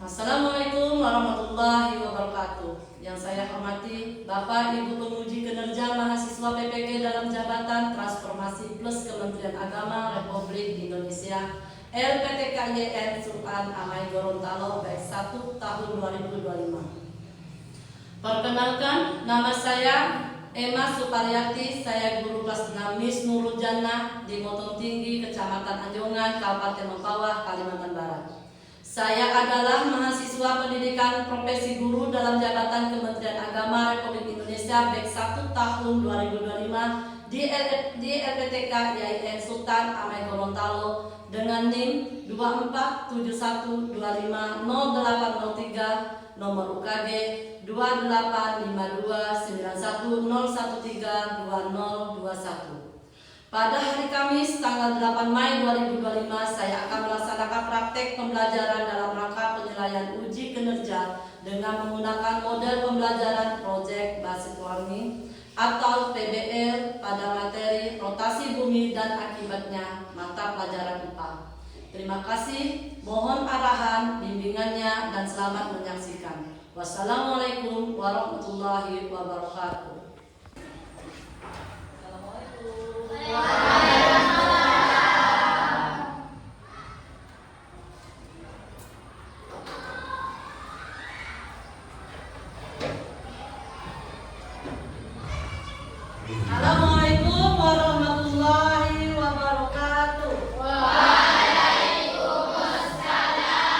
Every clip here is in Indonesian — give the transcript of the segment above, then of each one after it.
Assalamualaikum warahmatullahi wabarakatuh. Yang saya hormati Bapak Ibu Penguji Kinerja Mahasiswa PPG dalam Jabatan Transformasi Plus Kementerian Agama Republik Indonesia LPTKYN Sultan Amai Gorontalo Baik 1 tahun 2025. Perkenalkan, nama saya Emma Suparyati, saya guru kelas 6 Miss Nurul Jannah di Motong Tinggi, Kecamatan Anjongan, Kabupaten Mempawah, Kalimantan Barat. Saya adalah mahasiswa pendidikan profesi guru dalam Jabatan Kementerian Agama Republik Indonesia Baik 1 tahun 2025 di LPTK YIN Sultan Amai Gorontalo dengan NIM 2471250803, nomor UKG 28529101132021. Pada hari Kamis tanggal 8 Mai 2025 saya akan melaksanakan praktek pembelajaran dalam rangka penilaian uji kinerja dengan menggunakan model pembelajaran Project Based Learning atau PBL pada materi rotasi bumi dan akibatnya mata pelajaran IPA. Terima kasih, mohon arahan, bimbingannya, dan selamat menyaksikan. Wassalamualaikum warahmatullahi wabarakatuh. Assalamualaikum warahmatullahi wabarakatuh. Waalaikumsalam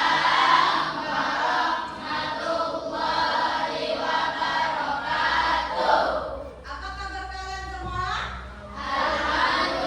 warahmatullahi wabarakatuh. Apa kabar kalian semua? Alhamdulillah.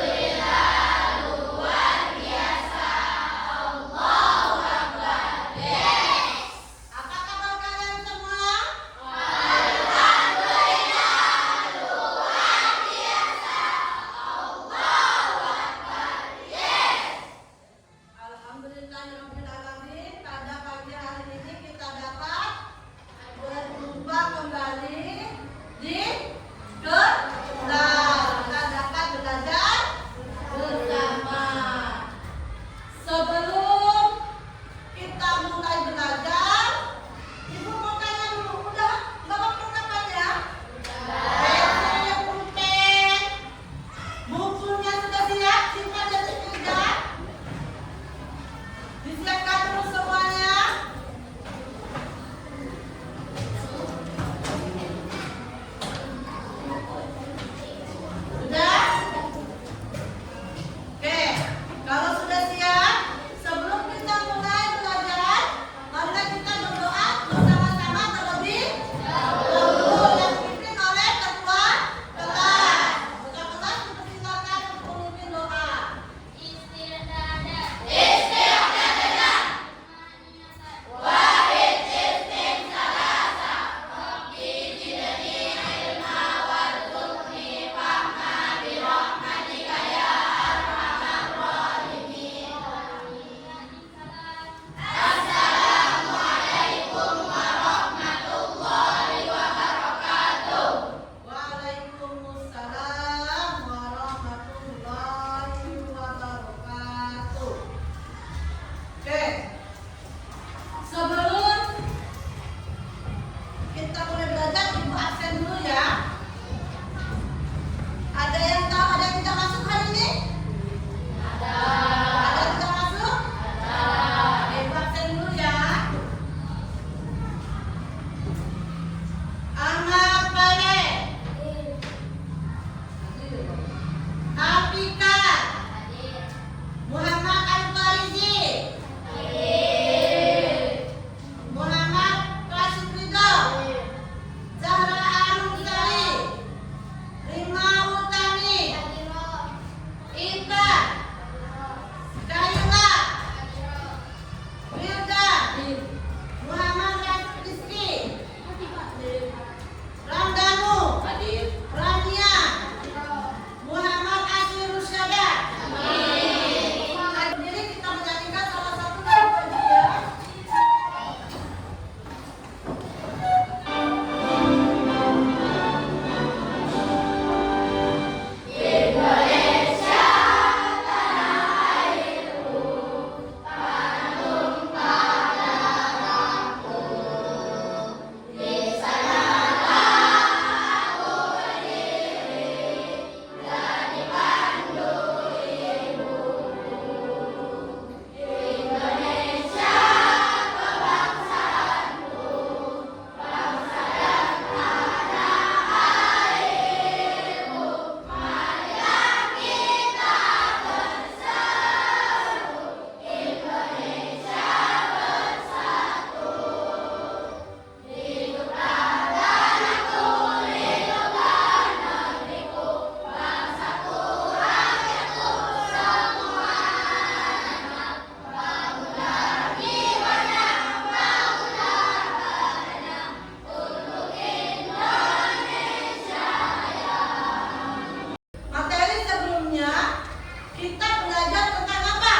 Kita belajar tentang apa?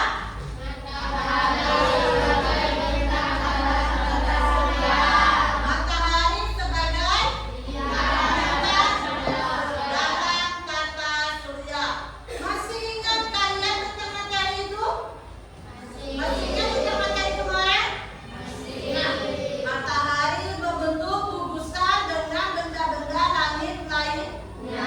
Matahari sebagai bintang dalam tata surya. Masih ingat kalian tentang matahari itu? Masih ingat tentang matahari kemarin? Matahari berbentuk gugusan dengan benda-benda langit lainnya.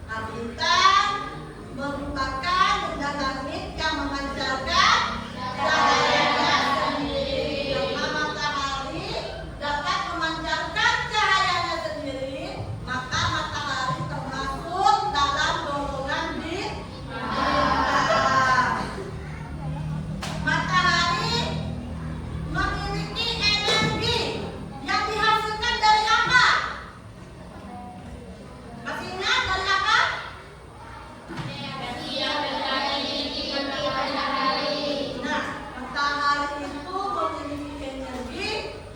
Nah, bintang merupakan benda langit yang memancarkan cahayanya sendiri. Karena matahari dapat memancarkan cahayanya sendiri, maka matahari termasuk dalam golongan bintang. Matahari memiliki energi yang dihasilkan dari apa? Masih ingat dari apa? Nah, matahari itu memiliki energi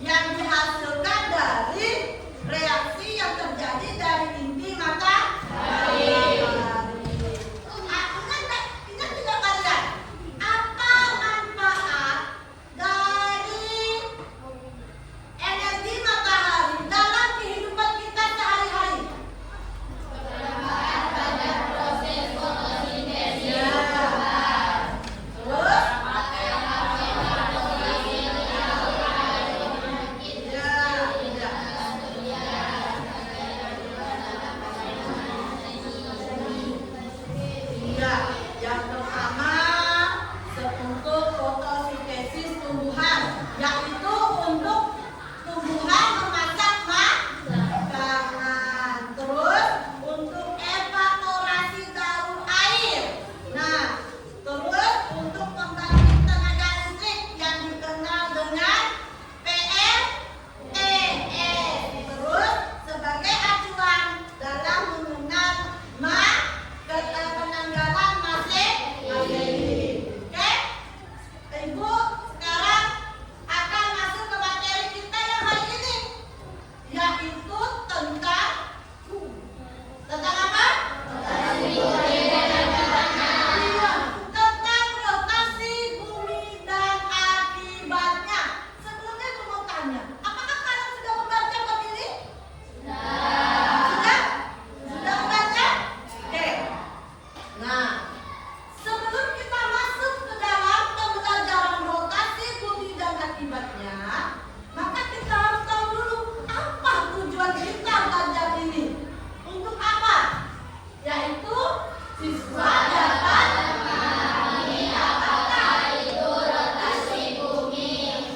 yang dihasilkan dari reaksi yang terjadi dari inti matahari. Ingat tidak kalian? Apa manfaat dari energi matahari dalam kehidupan kita sehari-hari? Iya, yang pertama untuk fotosintesis tumbuhan, yaitu untuk tumbuhan memasak makanan. Terus untuk evaporasi daun air. Nah, terus untuk pembangkit tenaga listrik yang dikenal dengan PLTS. Terus sebagai acuan dalam mengenal penanggalan materi. Oke? Ibu sekarang akan masuk ke materi kita yang hari ini, yaitu tentang apa? Iya, tentang rotasi bumi dan akibatnya. Sebelumnya aku mau tanya, apakah kalian sudah membaca bab ini? Sudah? Sudah membaca? Oke. Nah, sebelum kita masuk ke dalam pembelajaran rotasi bumi dan akibatnya, maka kita harus tahu dulu apa tujuan kita belajar ini. Untuk apa? Yaitu siswa dapat memahami apakah itu rotasi bumi,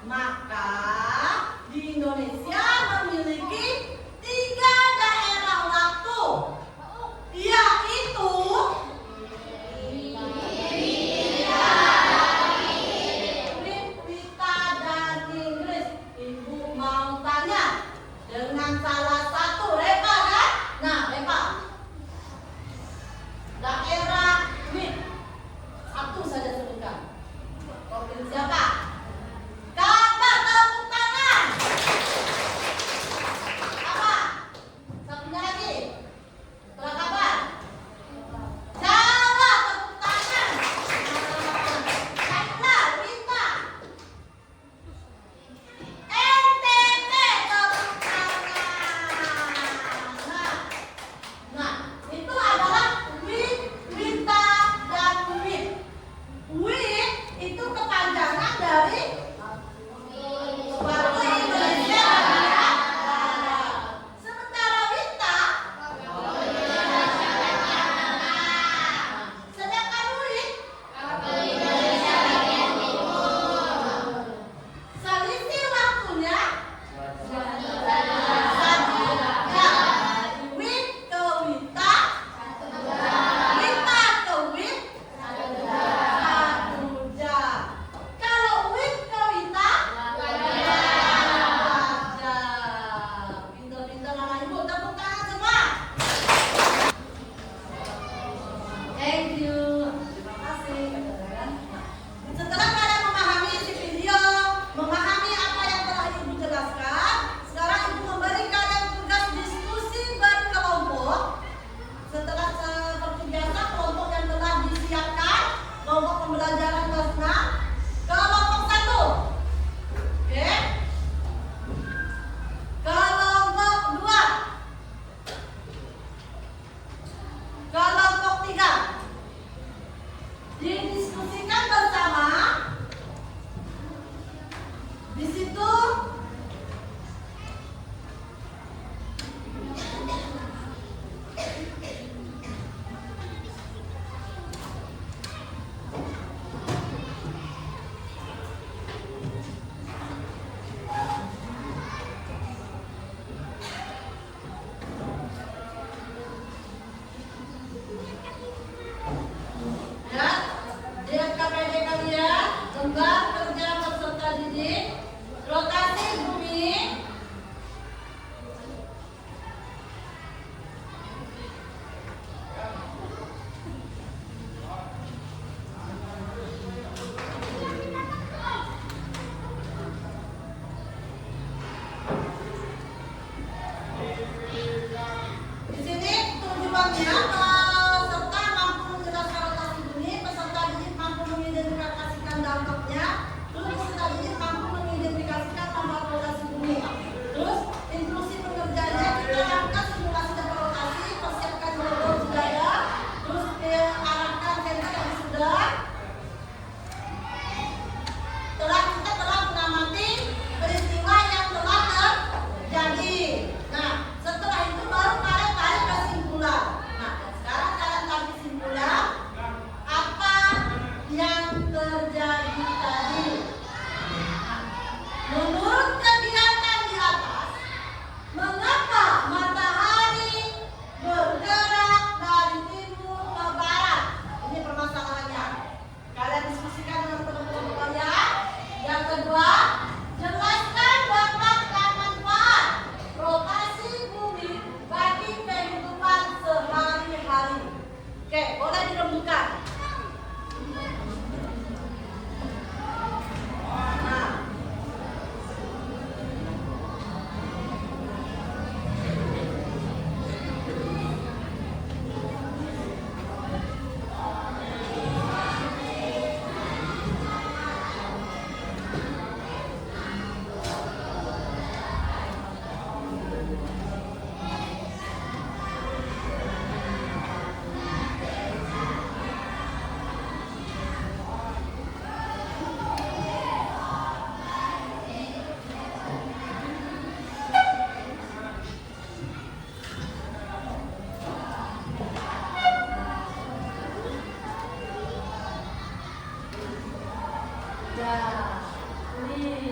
Maka di Indonesia memiliki 3 daerah waktu, yaitu Wita dan Inggris. Ibu mau tanya dengan salah satu Repa kan? Nah, Repa, daerah Wit, satu saja sebutkan. Provinsi apa? Kakak tepuk tangan. Apa? Satunya lagi. Setelah kapan? Jawa, tepuk tangan. Baiklah, Wita. NTT, tepuk tangan. Nah, itu adalah Wit, Wita, dan Wit. Wit itu kepanjangan dari Waktu Indonesia Barat. Sementara Wita, sedangkan Wit, selisih waktunya 1 jam. Wit ke Wita, Wita ke Wit, 1 jam. Kalau Wit ke Wita, 4 jam. Pintar-pintar anak ibu, tepuk tangan semua. Thank you. Terima kasih. Setelah kalian memahami isi video, memahami apa yang telah ibu jelaskan, sekarang ibu memberi kalian tugas diskusi berkelompok. Setelah seperti biasa kelompok yang telah disiapkan, kelompok pembelajaran kelas 6, kelompok 1. Oke. Kelompok 2. Kelompok 3. Didiskusikan bersama. Di situ ya, lihat KPD kalian, lembar kerja peserta didik, rotasi bumi. Di sini tujuannya peserta mampu menjelaskan rotasi bumi, peserta didik mampu mengidentifikasikan dampaknya, terus peserta didik mampu mengidentifikasikan dampak rotasi bumi. Terus inklusi pengerjaannya kita lakukan simulasi dampak rotasi, persiapkan logo budaya, terus arahkan center yang sudah. Kita telah mengamati peristiwa yang telah terjadi. Nah, setelah itu baru kalian tarik kesimpulan. Nah, dan sekarang kalian tarik kesimpulan apa yang terjadi tadi. Nah, menurut kegiatan di atas, mengapa matahari bergerak dari timur ke barat? Ini permasalahannya. Kalian diskusikan dengan teman-teman kalian. Yang kedua, jelaskan dampak dan manfaat rotasi bumi bagi kehidupan sehari-hari. Oke, boleh dirembukan. Nah, Ya, ini